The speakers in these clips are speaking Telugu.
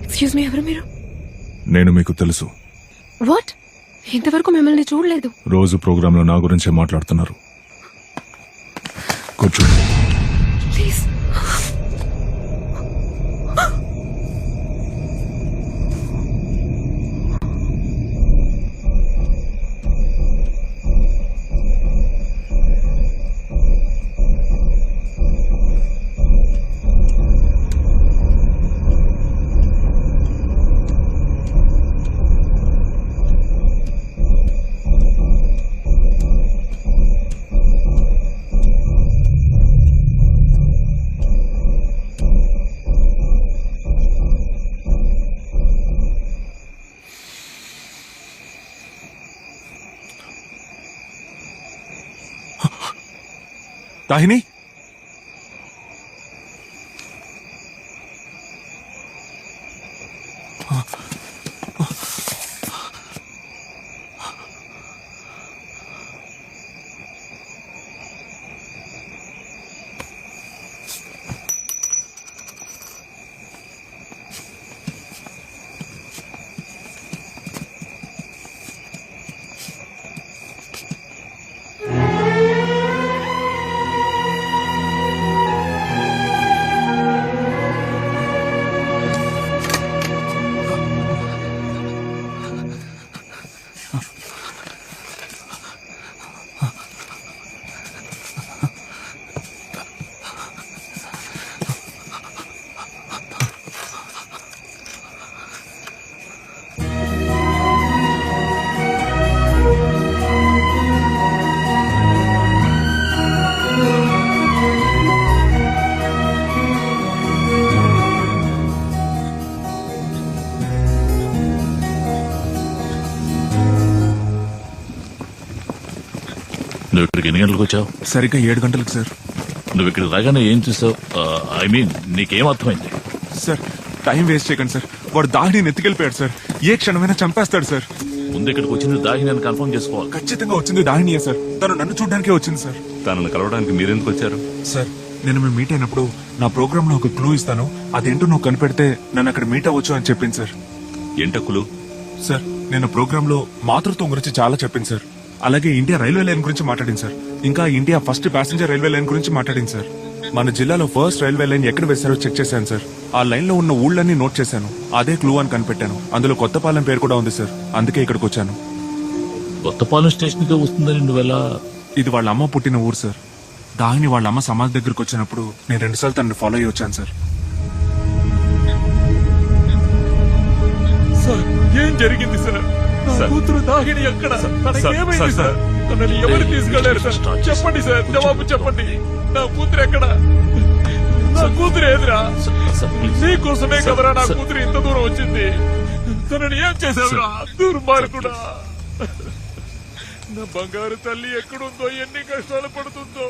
ఎక్స్క్యూజ్ మీ, ఎవరు మీరు? నేను మీకు తెలుసు. వాట్? ఇంతవరకు మిమ్మల్ని చూడలేదు. రోజు ప్రోగ్రాంలో నా గురించే మాట్లాడుతున్నారు. కూర్చోండి. ప్లీజ్. దాహిని, నువ్వు ఇక్కడికి ఎన్ని గంటలకు వచ్చావు? సరిగ్గా 7 గంటలకు సార్. నువ్వు ఇక్కడికి రాగానే ఏం చూసావు? ఐ మీన్ నీకేం అర్థమైంది? సార్, టైం వేస్ట్ చేయకండి సార్. వాడు దాహిని ఎత్తుకెళ్ళిపోయాడు సార్. ఏ క్షణమైనా చంపేస్తాడు సార్. ముందు ఇక్కడికి వచ్చింది దాహిని అని కన్ఫర్మ్ చేసుకోవాలి. ఖచ్చితంగా వచ్చింది దాహినియే సార్. తను నన్ను చూడడానికే వచ్చింది సార్. తనను కలవడానికి మీరెందుకు వచ్చారు? సార్, నేను మేము మీట్ అయినప్పుడు నా ప్రోగ్రామ్ లో ఒక క్లూ ఇస్తాను, అదేంటో నువ్వు కనిపెడితే నన్ను అక్కడ మీట్ అవ్వచ్చు అని చెప్పింది సార్. ఎంటక్కులు? సార్, నేను ప్రోగ్రామ్ లో మాతృత్వం గురించి చాలా చెప్పింది సార్. అలాగే ఇండియా రైల్వే లైన్ గురించి మాట్లాడింది సార్. ఇంకా India first passenger railway line గురించి మాట్లాడింది సార్. మన జిల్లాలో ఫస్ట్ రైల్వే లైన్ ఎక్కడ వేశారో చెక్ చేశాను సార్. ఆ లైన్ లో ఉన్న ఊళ్ళన్నీ నోట్ చేశాను. అదే క్లూ అని కనిపెట్టాను. అందులో కొత్తపాలెం పేరు కూడా ఉంది సార్. అందుకే ఇక్కడికి వచ్చాను. కొత్తపాలెం స్టేషన్ కి వస్తుందని నువ్వెలా? ఇది వాళ్ళ అమ్మ పుట్టిన ఊరు సార్. దాహిని వాళ్ళ అమ్మ సమాధి దగ్గరకు వచ్చినప్పుడు నేను 2 సార్లు తనని ఫాలో అయ్యి వచ్చాను సార్. సార్, ఏం జరిగింది సార్? నా కూతురు దాహిని ఎక్కడ? తనకేమైంది సార్? తనని ఎవరు తీసుకెళ్లారు సార్? చెప్పండి సార్, జవాబు చెప్పండి. నా కూతురు ఎక్కడ? నా కూతురు ఏదిరా? నీకోసమే కదరా నా కూతురు ఇంత దూరం వచ్చింది. తనని ఏం చేశావురా దుర్మార్గుడా? నా బంగారు తల్లి ఎక్కడుందో, ఎన్ని కష్టాలు పడుతుందో.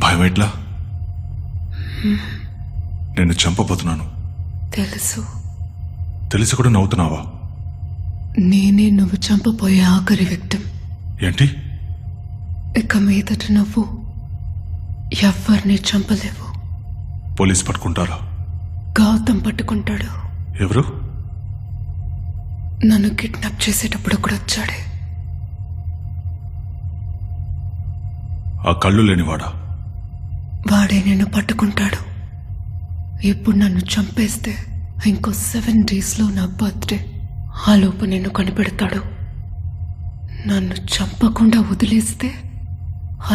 భయం ఎట్లా? నేను చంపబోతున్నాను తెలుసు. తెలిసి కూడా నవ్వుతున్నావా? నేనే నువ్వు చంపబోయే ఆఖరి విక్టిమ్. ఏంటి? ఇక మీదట నువ్వు ఎవ్వరిని చంపలేవు. పోలీస్ పట్టుకుంటారా? గౌతమ్ పట్టుకుంటాడు. ఎవరు? నన్ను కిడ్నాప్ చేసేటప్పుడు కూడా వచ్చాడే. ఆ కళ్ళు లేనివాడా? వాడే నేను పట్టుకుంటాడు. ఇప్పుడు నన్ను చంపేస్తే ఇంకో 7 daysలో నా బర్త్డే. ఆ లోపు నిన్ను కనిపెడతాడు. నన్ను చంపకుండా వదిలేస్తే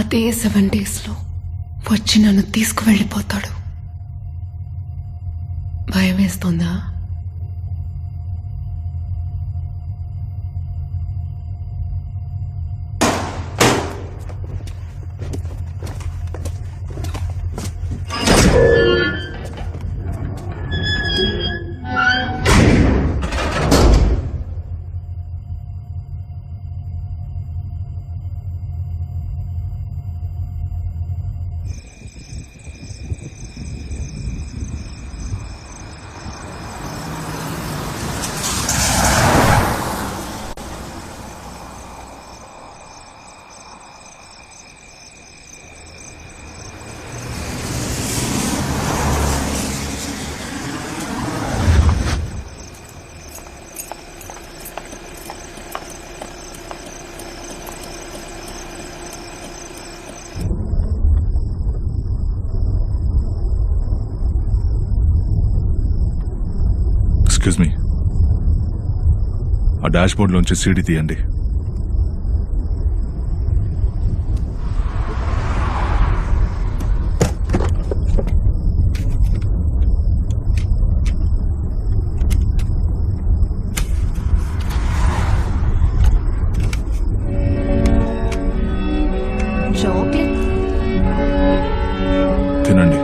అదే 7 daysలో వచ్చి నన్ను తీసుకువెళ్ళిపోతాడు. భయం వేస్తుందా? ఎక్స్క్యూజ్ మీ, ఆ డాష్ బోర్డ్ లోంచి సీడీ తీయండి. చాక్లెట్ తినండి.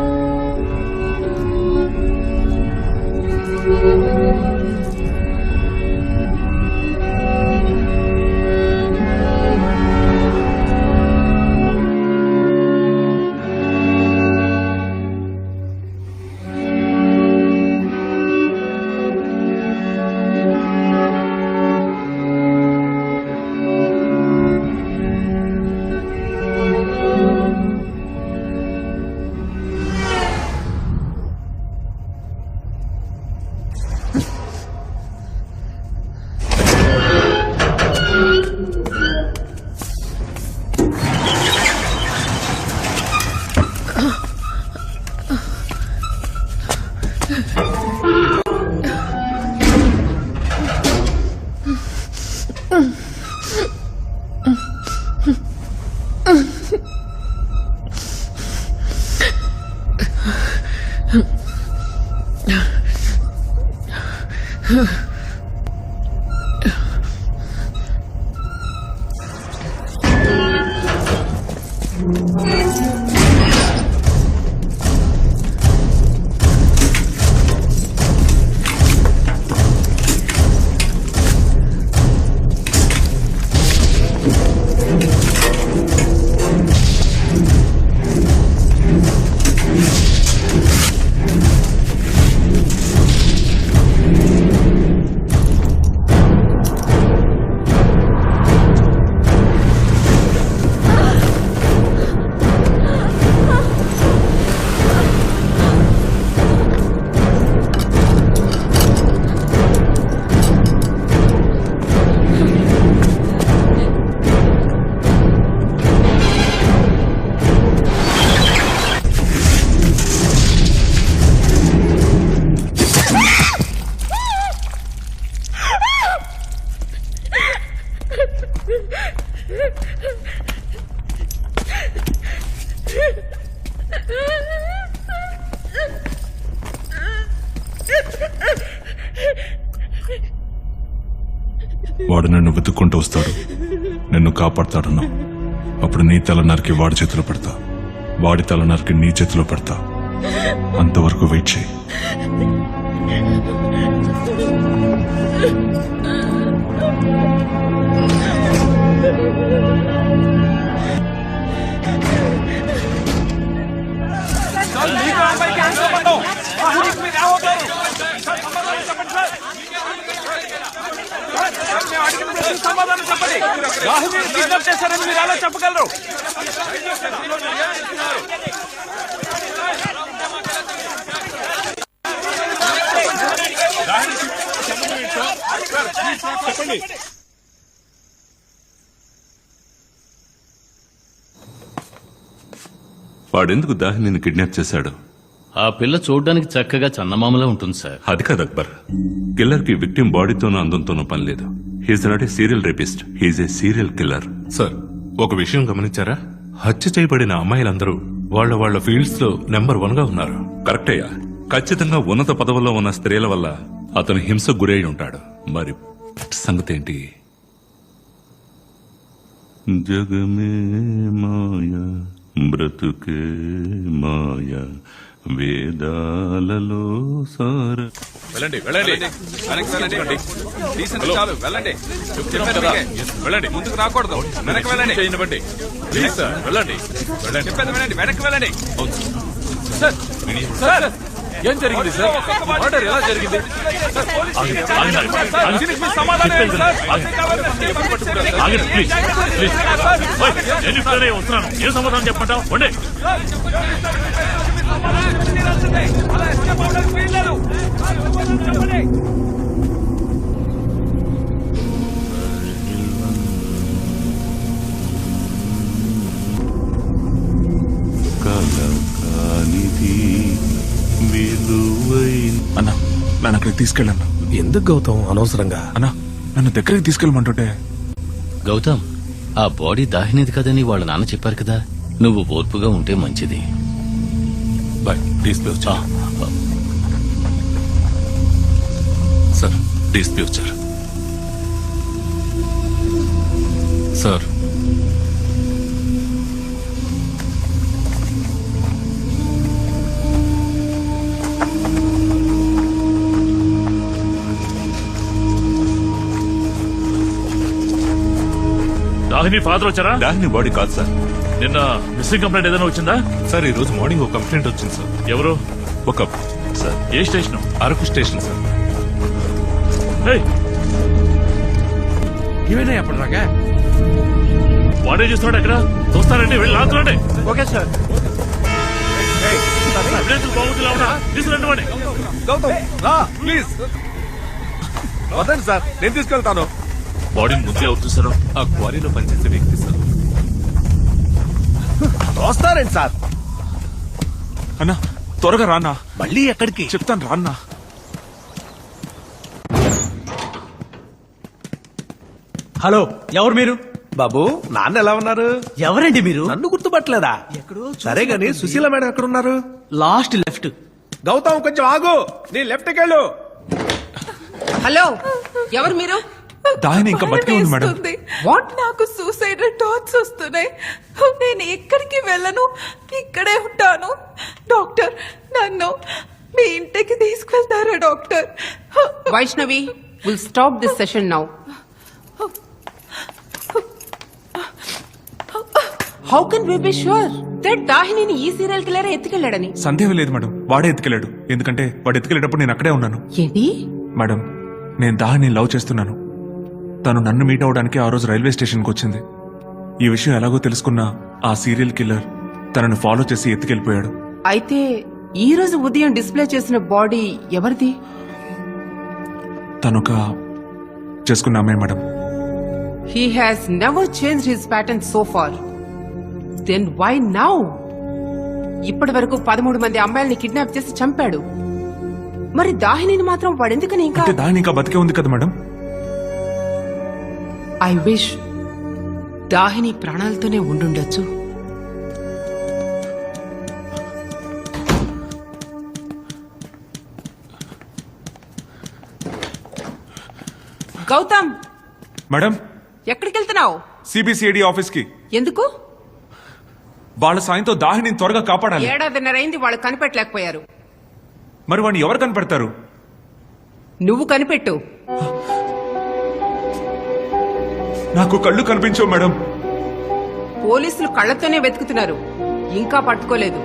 వాడు నిన్ను వెతుక్కుంటూ వస్తాడు, నిన్ను కాపాడతాడన్నావు. అప్పుడు నీ తల నరికి వాడి చేతిలో పెడతా, వాడి తల నరికి నీ చేతిలో పెడతా. అంతవరకు వెయిట్ చేయి. సమాధానం చెప్పండి. రాహుల్ కిడ్నాప్ చేశారని మీరు ఎలా చెప్పగలరు? చెప్పండి. వాడెందుకు దాహిని కిడ్నాప్ చేశాడు? ఆ పిల్ల చూడ్డానికి చక్కగా చందమామలా ఉంటుంది సార్. అది కాదు అక్బర్, కిల్లర్ కి విక్టిమ్ బాడీతోనూ అందంతోనూ పని లేదు. He's not a serial rapist, he's a serial killer. Sir, ఒక విషయం గమనించారా? హత్య చేయబడిన అమ్మాయిలందరూ వాళ్ళ ఫీల్డ్స్ లో నెంబర్ 1 గా ఉన్నారు. కరెక్టయ్యా. ఖచ్చితంగా ఉన్నత పదవుల్లో ఉన్న స్త్రీల వల్ల అతను హింసకు గురై ఉంటాడు. మరి సంగతి ఏంటి? జగమే మాయా బ్రతుకే మాయా వేదాలలో సార. వెళ్ళండి వెళ్ళండి వెనక్కి వెళ్ళండి. డీసెంట్ చాలు వెళ్ళండి. వెళ్ళండి, ముందుకు రాకూడదు. వెనక్కి వెళ్ళండి. చేయండి ప్లీజ్ సార్. వెళ్ళండి వెళ్ళండి. వెళ్ళండి వెనక్కి వెళ్ళండి. సార్ సార్, ఏం జరిగింది సార్? మర్డర్ ఎలా జరిగింది? దీనికి మీ సమాధానం ఏంటి సార్? ఏం సమాధానం చెప్పంటావు? అన్నా, నన్ను అక్కడికి తీసుకెళ్ళన్నా. ఎందుకు గౌతమ్ అనవసరంగా? అన్నా, నన్ను దగ్గరికి తీసుకెళ్ళమంటుంటే. గౌతమ్, ఆ బాడీ దాహినిది కదని వాళ్ళ నాన్న చెప్పారు కదా. నువ్వు ఓర్పుగా ఉంటే మంచిది. బాయ్, డీఎస్పీ వచ్చా? సార్, డీఎస్పీ వచ్చారు. సార్, దాహిని ఫాదర్ వచ్చారా? దాహిని బాడీ కాదు సార్. నిన్న మిస్సింగ్ కంప్లైంట్ ఏదైనా వచ్చిందా? సార్, ఈ రోజు మార్నింగ్ ఒక కంప్లైంట్ వచ్చింది సార్. ఎవరు? ఒక సార్, ఏ స్టేషన్? Araku station sir. ఇవేనా ఎప్పుడు రాగా? వాడే చూస్తున్నాడు ఎక్కడ? చూస్తారండి, వెళ్ళి లాంచండి. Okay sir. తీసుకురండి వాడిని. గౌతమ్ రా ప్లీజ్. వదండి సార్, నేను తీసుకెళ్తాను. బాడీని ముందే ఎవరు చూసారు? ఆ క్వారీలో పనిచేసే వ్యక్తి సార్. వస్తారండి సార్. అన్నా, త్వరగా రానా. మళ్ళీ ఎక్కడికి? చెప్తాను రాన్నా. హలో, ఎవరు మీరు? బాబు, నాన్న ఎలా ఉన్నారు? ఎవరండి మీరు? నన్ను గుర్తుపట్టలేదా? సరే గాని సుశీల మేడం ఎక్కడ ఉన్నారు? Last left. గౌతమ్ కొంచెం ఆగు, నీ లెఫ్ట్ కెళ్ళు. హలో, ఎవరు మీరు? దాహిని ఇంకా బతికే ఉంది మేడం. వాట్? నాకు సూసైడల్ థాట్స్ వస్తున్నాయి. నేను ఎక్కడికి వెళ్ళను, ఇక్కడే ఉంటాను. డాక్టర్, నన్ను మీ ఇంటికి తీసుకెళ్తారా doctor? Vaishnavi, will stop this session now. How can we be sure that దాహినిని ఈ సీరియల్ కిల్లర్ ఎత్తుకెళ్ళాడని? సందేహం లేదు మేడం, వాడే ఎత్తుకెళ్ళాడు. ఎందుకంటే వాడు ఎత్తుకెళ్ళేటప్పుడు నేను అక్కడే ఉన్నాను. ఏంటి? మేడం, నేను దాహిని లవ్ చేస్తున్నాను. తను నన్ను మీట్ అవడానికి ఆ రోజు రైల్వే స్టేషన్కి వచ్చింది. ఈ విషయం ఎలాగో తెలుసుకున్న ఆ సీరియల్ కిల్లర్ తనను ఫాలో చేసి ఎత్తుకెళ్ళిపోయాడు. అయితే ఈ రోజు ఉదయం డిస్ప్లే చేసిన బాడీ ఎవరిది? తనొక చేసుకున్న అమ్మాయి madam. He has never changed his pattern so far. Then why now? ఇప్పటి వరకు 13 మంది అమ్మాయిల్ని కిడ్నాప్ చేసి చంపాడు. మరి దాహినిని మాత్రం వాడెందుకని ఇంకా? అంటే దాహిని ఇంకా బతికే ఉంది కదా మేడం. ఐ విష్ దాహిని ప్రాణాలతోనే ఉండుండొచ్చు. గౌతమ్, మేడం, ఎక్కడికి వెళ్తున్నావు? సిబిసిఐడి ఆఫీస్ కి. ఎందుకు? వాళ్ళ సాయంతో దాహిని త్వరగా కాపాడాలి. 7:30 అయింది, వాళ్ళు కనిపెట్టలేకపోయారు. మరి వాడిని ఎవరు కనిపెడతారు? నువ్వు కనిపెట్టు. నాకు కళ్ళు కనిపించవు మేడం. పోలీసులు కళ్ళతోనే వెతుకుతున్నారు, ఇంకా పట్టుకోలేదు.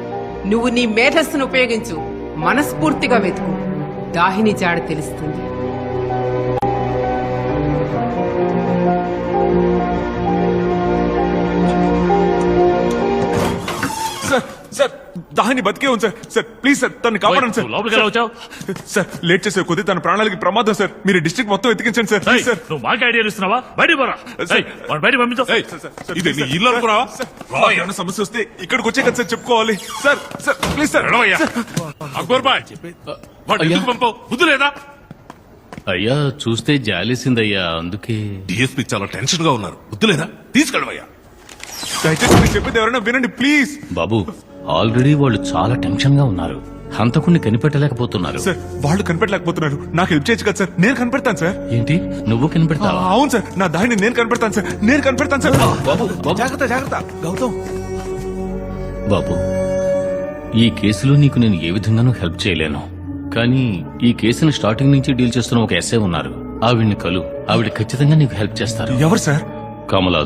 నువ్వు నీ మేధస్సును ఉపయోగించు, మనస్ఫూర్తిగా వెతుకు. దాహిని జాడ తెలుస్తుంది. సార్, సార్, దాహిని బతికే ఉంది సార్. సార్ ప్లీజ్ సార్, తను కాపాడండి సార్. లోపలికి ఎలా వచ్చావు? సార్, లేట్ చేసే కొద్ది తన ప్రాణాలకి ప్రమాదం సార్. మీరు డిస్ట్రిక్ట్ మొత్తం ఎత్తికించండి సార్. Please sir. నువ్వు మాకు ఐడియాలు ఇస్తున్నావా? బయట పోరా. బయట పంపించు. ఇది నీ ఇల్లు అనుకున్నావా? ఏమైనా సమస్య వస్తే ఇక్కడికి వచ్చే కదా సార్ చెప్పుకోవాలి. Sir, sir please sir. Akbar bhai, వాడు ఎందుకు పంపావు? బుద్ధి లేదా? అయ్యా, చూస్తే జాలేసిందయ్యా, అందుకే. డిఎస్పీ చాలా టెన్షన్ గా ఉన్నారు. బుద్ధి లేదా? తీసుకెళ్ళవయ్యా. దయచేసి మీరు చెప్పేది ఎవరైనా వినండి ప్లీజ్. బాబు, ఆల్రెడీ వాళ్ళు చాలా టెన్షన్ గా ఉన్నారు. హంతకుణ్ణి కనిపెట్టలేకపోతున్నారు. సార్, వాళ్ళు కనిపెట్టలేకపోతున్నారు. నాకు హెల్ప్ చేయొచ్చు కదా సార్. నేను కనిపెడతాను సార్. ఏంటి, నువ్వు కనిపెడతావా? అవును సార్, నా దాహిని నేను కనిపెడతాను సార్. నేను కనిపెడతాను సార్. బాబు, బాబు, జాగ్రత్త జాగ్రత్త. గౌతమ్, బాబు, ఈ కేసులో నీకు నేను ఏ విధంగానూ హెల్ప్ చేయలేను. కానీ ఈ కేసుని స్టార్టింగ్ నుంచి డీల్ చేస్తున్న ఒక ఎస్ఐ ఉన్నారు. ఆవిడ్ని కలు, ఆవిడ ఖచ్చితంగా నీకు హెల్ప్ చేస్తారు. ఎవరు సార్? కమలా